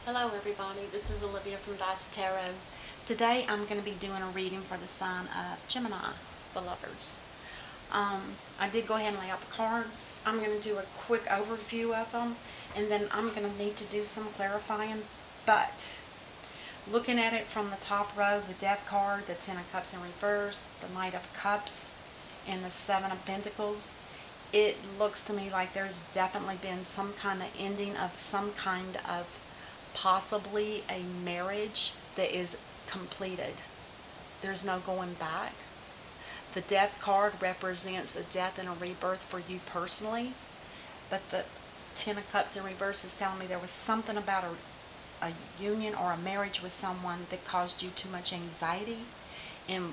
Hello everybody, this is Olivia from Dice Tarot. Today I'm going to be doing a reading for the sign of Gemini, the lovers. I did go ahead and lay out the cards. I'm going to do a quick overview of them, and then I'm going to need to do some clarifying. But looking at it from the top row, the Death card, the Ten of Cups in reverse, the Knight of Cups, and the Seven of Pentacles, it looks to me like there's definitely been some kind of ending of some kind of possibly a marriage that is completed. There's no going back. The Death card represents a death and a rebirth for you personally, but the Ten of Cups in reverse is telling me there was something about a union or a marriage with someone that caused you too much anxiety. And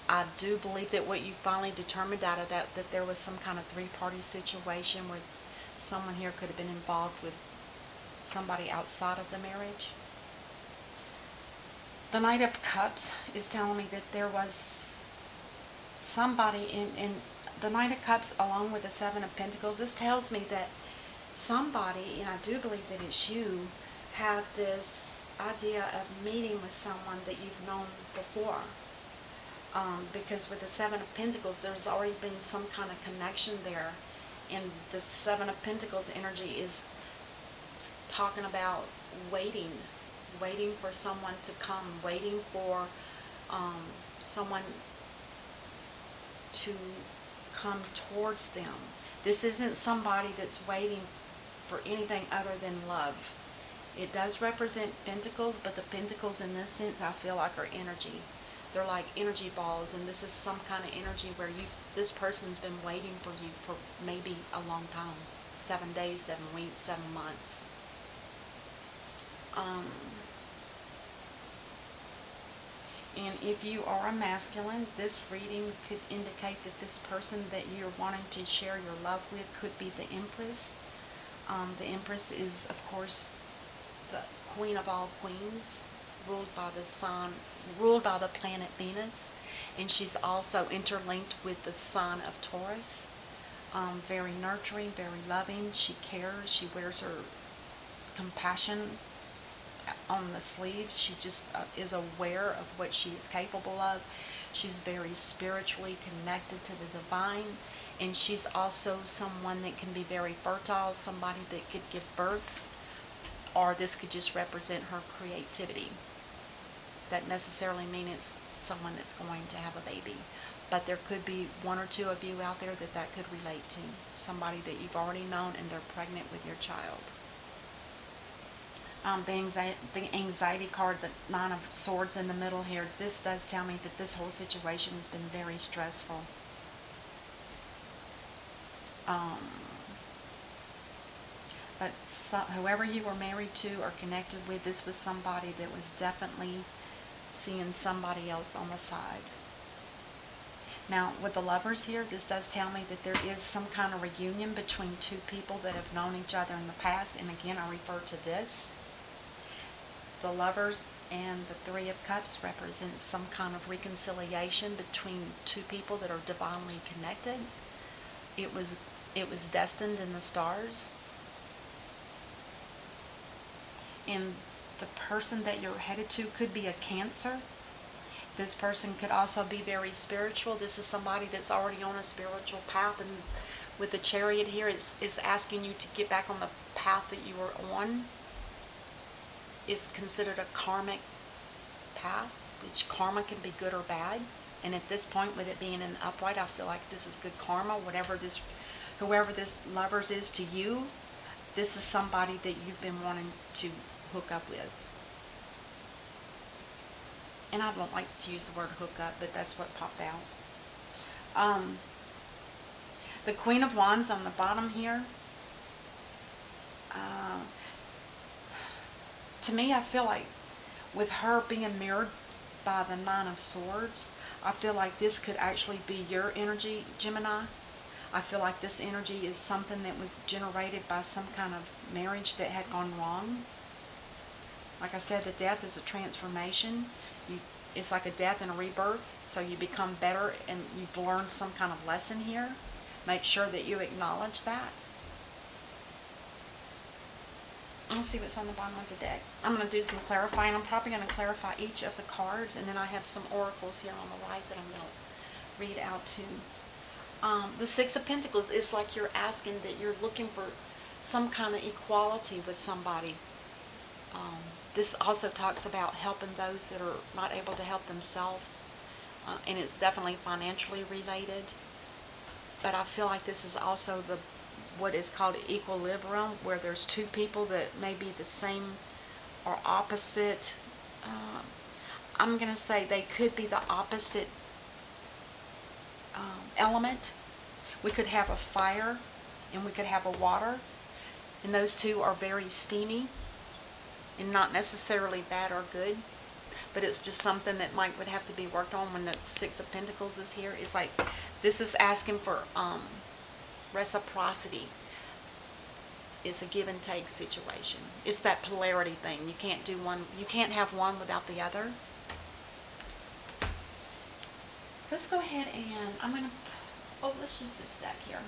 I do believe that what you finally determined out of that there was some kind of three-party situation where someone here could have been involved with somebody outside of the marriage. The Knight of Cups is telling me that there was somebody in the Knight of Cups along with the Seven of Pentacles. This tells me that somebody, and I do believe that it's you, have this idea of meeting with someone that you've known before. Because with the Seven of Pentacles, there's already been some kind of connection there. And the Seven of Pentacles energy is talking about waiting for someone to come, waiting for someone to come towards them. This isn't somebody that's waiting for anything other than love. It does represent pentacles, but the pentacles in this sense I feel like are energy. They're like energy balls, and this is some kind of energy where this person's been waiting for you for maybe a long time. 7 days, 7 weeks, 7 months. And if you are a masculine, this reading could indicate that this person that you're wanting to share your love with could be the Empress. The Empress is, of course, the Queen of all queens, ruled by the sun, ruled by the planet Venus, and she's also interlinked with the sign of Taurus. Very nurturing, very loving. She cares. She wears her compassion on the sleeves. She just is aware of what she is capable of. She's very spiritually connected to the divine, and she's also someone that can be very fertile, somebody that could give birth, or this could just represent her creativity. That necessarily mean it's someone that's going to have a baby, but there could be one or two of you out there that could relate to, somebody that you've already known and they're pregnant with your child. The anxiety card, the Nine of Swords in the middle here, this does tell me that this whole situation has been very stressful. But whoever you were married to or connected with, this was somebody that was definitely seeing somebody else on the side. Now, with the Lovers here, this does tell me that there is some kind of reunion between two people that have known each other in the past. And again, I refer to this. The Lovers and the Three of Cups represent some kind of reconciliation between two people that are divinely connected. It was destined in the stars. And the person that you're headed to could be a Cancer. This person could also be very spiritual. This is somebody that's already on a spiritual path, and with the Chariot here, it's asking you to get back on the path that you were on. It's considered a karmic path, which karma can be good or bad. And at this point, with it being in upright, I feel like this is good karma. Whoever this Lovers is to you, this is somebody that you've been wanting to hook up with. And I don't like to use the word hook up, but that's what popped out. The Queen of Wands on the bottom here. To me, I feel like with her being mirrored by the Nine of Swords, I feel like this could actually be your energy, Gemini. I feel like this energy is something that was generated by some kind of marriage that had gone wrong. Like I said, the Death is a transformation. It's like a death and a rebirth, so you become better and you've learned some kind of lesson here. Make sure that you acknowledge that. Let's see what's on the bottom of the deck. I'm going to do some clarifying. I'm probably going to clarify each of the cards, and then I have some oracles here on the right that I'm going to read out to. The Six of Pentacles is like you're asking that you're looking for some kind of equality with somebody. This also talks about helping those that are not able to help themselves, and it's definitely financially related. But I feel like this is also what is called equilibrium, where there's two people that may be the same or opposite. I'm going to say they could be the opposite element. We could have a fire and we could have a water, and those two are very steamy and not necessarily bad or good, but it's just something that would have to be worked on when the Six of Pentacles is here. It's like this is asking for reciprocity. It's a give and take situation. It's that polarity thing. You can't do one, you can't have one without the other. Let's go ahead and let's use this deck here.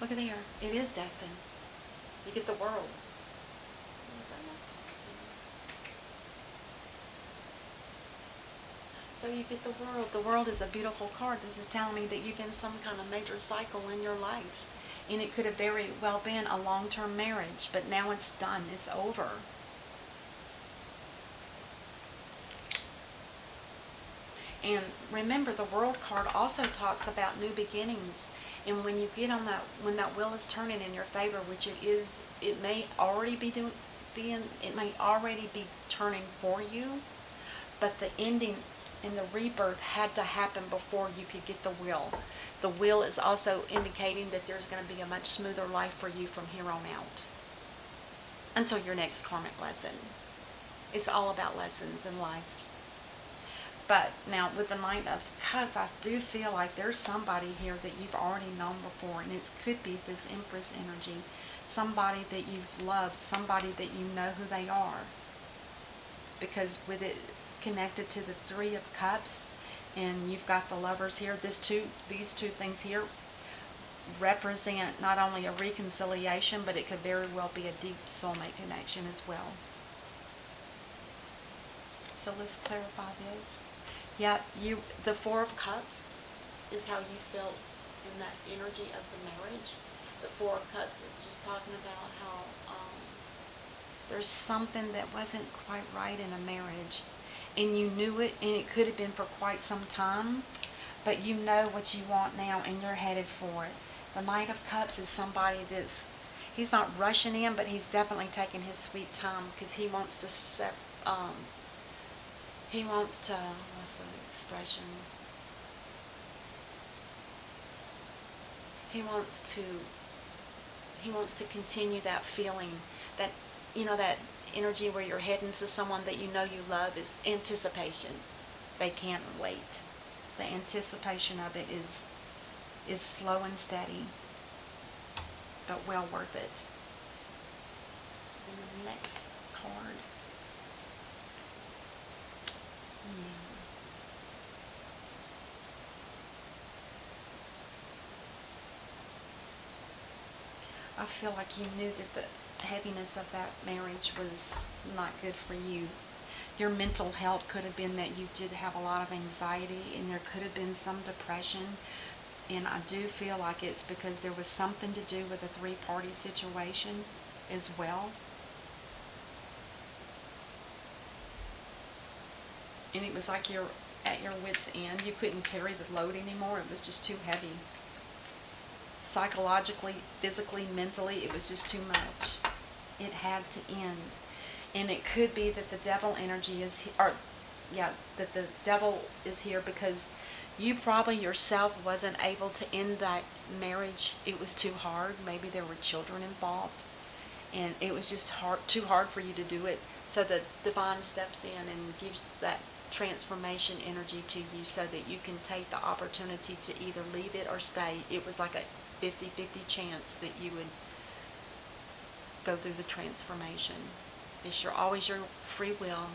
Look at there. It is destined. You get the world. So you get the world. The world is a beautiful card. This is telling me that you've in some kind of major cycle in your life. And it could have very well been a long-term marriage, but now it's done. It's over. And remember, the World card also talks about new beginnings. And when you get on that, when that wheel is turning in your favor, which it is, it may already be turning for you, but the ending and the rebirth had to happen before you could get the wheel. The wheel is also indicating that there's going to be a much smoother life for you from here on out, until your next karmic lesson. It's all about lessons in life. But now with the Knight of Cups, I do feel like there's somebody here that you've already known before, and it could be this Empress energy. Somebody that you've loved, somebody that you know who they are. Because with it connected to the Three of Cups, and you've got the Lovers here, these two things here represent not only a reconciliation, but it could very well be a deep soulmate connection as well. So let's clarify this. Yeah, the Four of Cups is how you felt in that energy of the marriage. The Four of Cups is just talking about how there's something that wasn't quite right in a marriage, and you knew it, and it could have been for quite some time, but you know what you want now, and you're headed for it. The Knight of Cups is somebody he's not rushing in, but he's definitely taking his sweet time, because he wants to what's the expression? He wants to continue that feeling, that, that energy where you're heading to someone that you know you love, is anticipation. They can't wait. The anticipation of it is slow and steady, but well worth it. And the next card. I feel like you knew that the heaviness of that marriage was not good for you. Your mental health could have been that you did have a lot of anxiety, and there could have been some depression. And I do feel like it's because there was something to do with a three-party situation as well. And it was like you're at your wit's end. You couldn't carry the load anymore. It was just too heavy. Psychologically, physically, mentally, it was just too much. It had to end. And it could be that the devil energy is here, that the devil is here because you probably yourself wasn't able to end that marriage. It was too hard. Maybe there were children involved, and it was just too hard for you to do it. So the divine steps in and gives that transformation energy to you so that you can take the opportunity to either leave it or stay. It was like a 50-50 chance that you would go through the transformation. It's always your free will,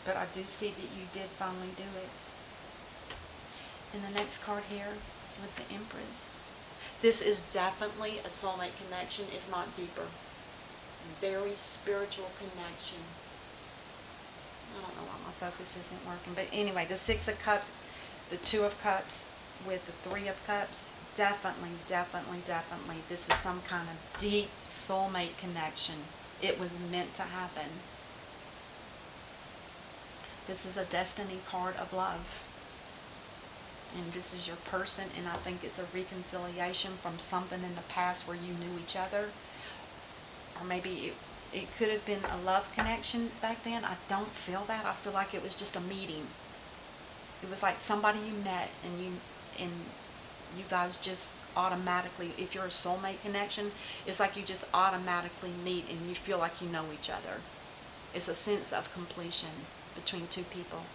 but I do see that you did finally do it. And the next card here with the Empress. This is definitely a soulmate connection, if not deeper. Very spiritual connection. I don't know why my focus isn't working. But anyway, the Six of Cups, the Two of Cups with the Three of Cups. Definitely, definitely, definitely. This is some kind of deep soulmate connection. It was meant to happen. This is a destiny card of love. And this is your person, and I think it's a reconciliation from something in the past where you knew each other. Or maybe it could have been a love connection back then. I don't feel that. I feel like it was just a meeting. It was like somebody you met, and you guys just automatically, if you're a soulmate connection, it's like you just automatically meet and you feel like you know each other. It's a sense of completion between two people.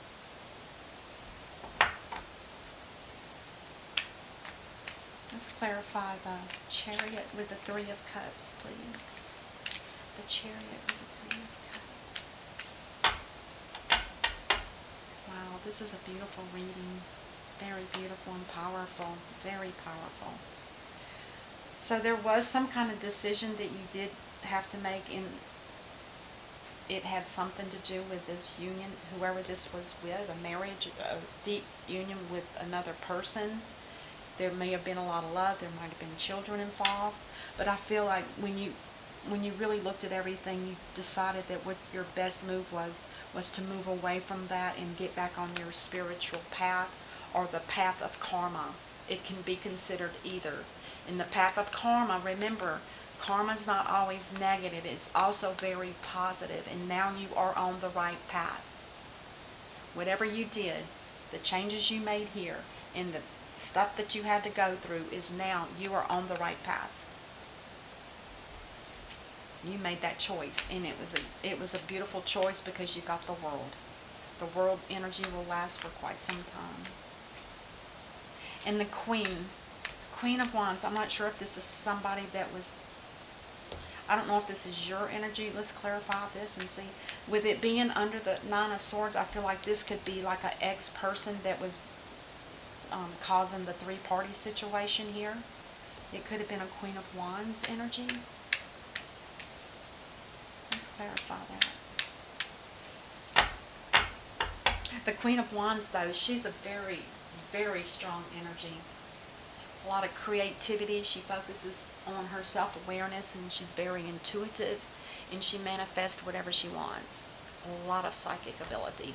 Let's clarify the Chariot with the Three of Cups, please. The Chariot with the Three of Cups. Wow, this is a beautiful reading. Very beautiful and powerful. Very powerful. So there was some kind of decision that you did have to make, and it had something to do with this union, whoever this was with, a marriage, a deep union with another person. There may have been a lot of love. There might have been children involved. But I feel like when you really looked at everything, you decided that what your best move was to move away from that and get back on your spiritual path, or the path of karma. It can be considered either. In the path of karma, remember, karma is not always negative. It's also very positive. And now you are on the right path. Whatever you did, the changes you made here, and the stuff that you had to go through, is now you are on the right path. You made that choice, and it was a beautiful choice because you got the world. The world energy will last for quite some time. And the Queen of Wands, I'm not sure if this is somebody that was, I don't know if this is your energy. Let's clarify this and see. With it being under the Nine of Swords, I feel like this could be like an ex-person that was causing the three-party situation here. It could have been a Queen of Wands energy. Let's clarify that. The Queen of Wands, though, she's a very, very strong energy. A lot of creativity. She focuses on her self-awareness, and she's very intuitive, and she manifests whatever she wants. A lot of psychic ability.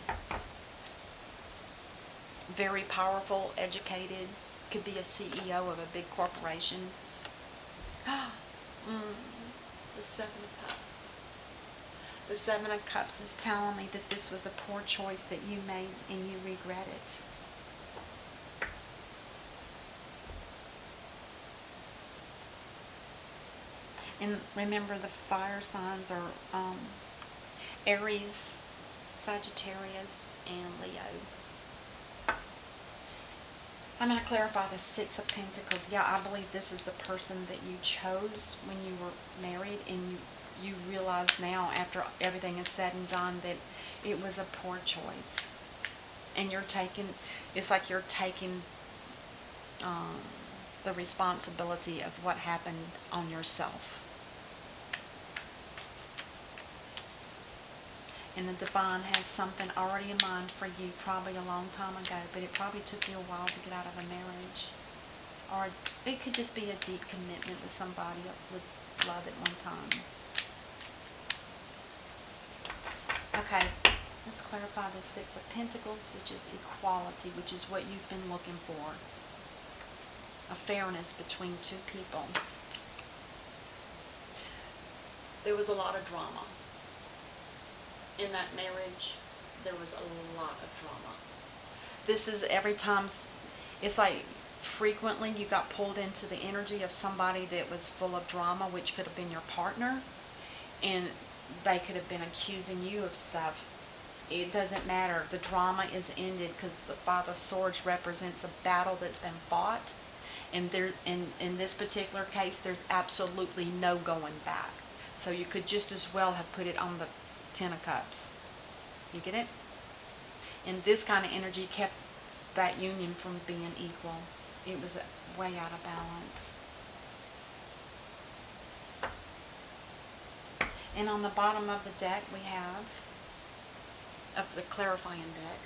Very powerful, educated, could be a CEO of a big corporation. The Seven of Cups. The Seven of Cups is telling me that this was a poor choice that you made and you regret it. And remember, the fire signs are Aries, Sagittarius, and Leo. I'm going to clarify the Six of Pentacles. Yeah, I believe this is the person that you chose when you were married, and you realize now, after everything is said and done, that it was a poor choice. And you're taking, it's like you're taking the responsibility of what happened on yourself. And the Divine had something already in mind for you probably a long time ago, but it probably took you a while to get out of a marriage. Or it could just be a deep commitment with somebody with love at one time. Okay, let's clarify the Six of Pentacles, which is equality, which is what you've been looking for. A fairness between two people. There was a lot of drama. In that marriage, there was a lot of drama. This is every time, it's like frequently you got pulled into the energy of somebody that was full of drama, which could have been your partner, and they could have been accusing you of stuff. It doesn't matter. The drama is ended because the Five of Swords represents a battle that's been fought, and there, in this particular case, there's absolutely no going back. So you could just as well have put it on the Ten of Cups. You get it? And this kind of energy kept that union from being equal. It was way out of balance. And on the bottom of the deck we have, of the clarifying deck,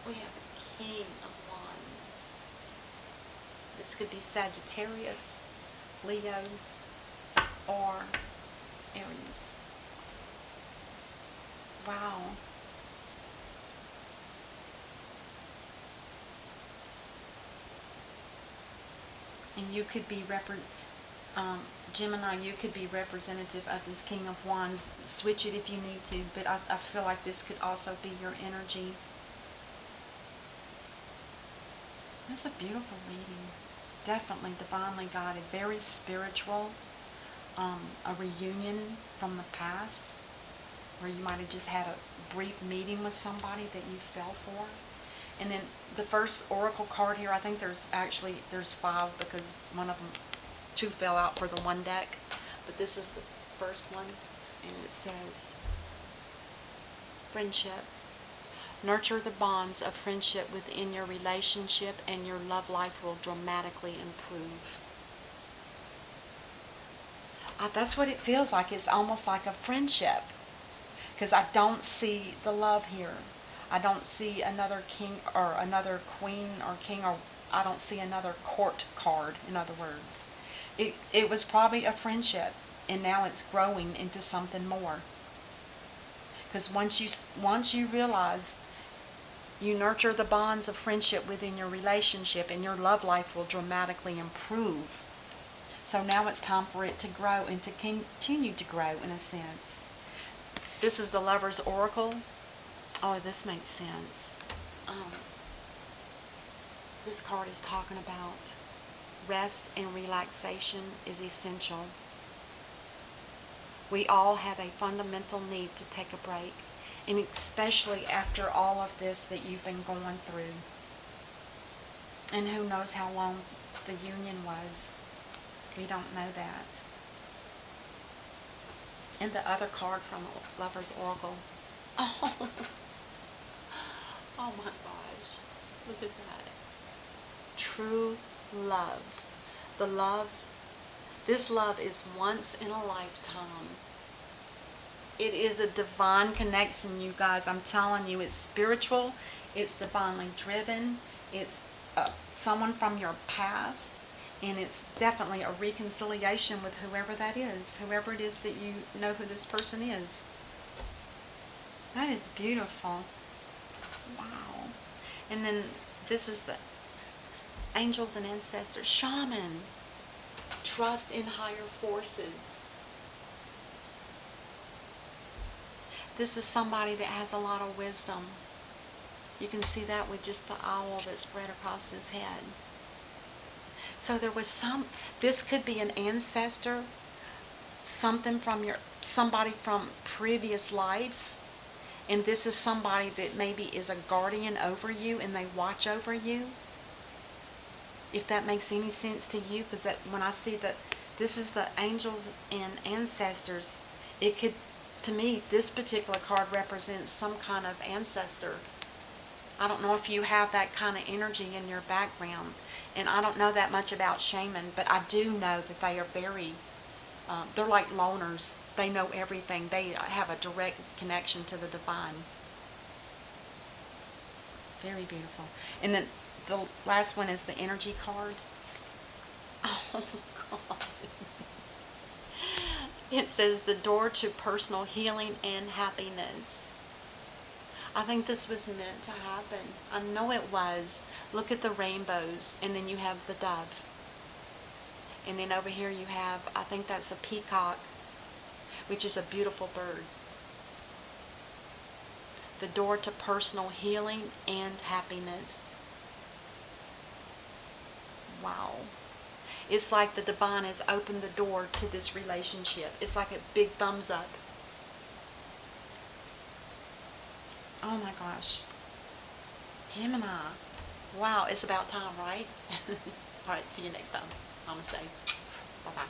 we have the King of Wands. This could be Sagittarius, Leo, or Aries. Wow. And you could be Gemini, you could be representative of this King of Wands. Switch it if you need to, but I feel like this could also be your energy. That's a beautiful reading. Definitely divinely guided. Very spiritual. A reunion from the past, where you might have just had a brief meeting with somebody that you fell for. And then the first oracle card here, I think there's 5 because one of them, 2 fell out for the one deck. But this is the first one, and it says, friendship. Nurture the bonds of friendship within your relationship and your love life will dramatically improve. That's what it feels like. It's almost like a friendship. Because I don't see the love here. I don't see another king or another queen or king, or I don't see another court card, in other words. It was probably a friendship, and now it's growing into something more. Because once you realize you nurture the bonds of friendship within your relationship, and your love life will dramatically improve. So now it's time for it to grow and to continue to grow in a sense. This is the Lover's Oracle. Oh, this makes sense. This card is talking about rest and relaxation is essential. We all have a fundamental need to take a break, and especially after all of this that you've been going through. And who knows how long the union was. We don't know that. And the other card from Lover's Oracle. Oh, oh my gosh. Look at that. True love. This love is once in a lifetime. It is a divine connection, you guys. I'm telling you, it's spiritual. It's divinely driven. It's someone from your past. And it's definitely a reconciliation with whoever that is. Whoever it is that you know who this person is. That is beautiful. Wow. And then this is the angels and ancestors. Shaman. Trust in higher forces. This is somebody that has a lot of wisdom. You can see that with just the owl that spread across his head. So there was this could be an ancestor, somebody from previous lives, and this is somebody that maybe is a guardian over you and they watch over you. If that makes any sense to you, because when I see that this is the angels and ancestors, it could, to me, this particular card represents some kind of ancestor. I don't know if you have that kind of energy in your background. And I don't know that much about shaman, but I do know that they are very, they're like loners. They know everything. They have a direct connection to the divine. Very beautiful. And then the last one is the energy card. Oh, God. It says the door to personal healing and happiness. I think this was meant to happen. I know it was. Look at the rainbows, and then you have the dove. And then over here you have, I think that's a peacock, which is a beautiful bird. The door to personal healing and happiness. Wow. It's like the divine has opened the door to this relationship. It's like a big thumbs up. Oh my gosh. Gemini. Wow, it's about time, right? Alright, see you next time. Namaste. Bye-bye.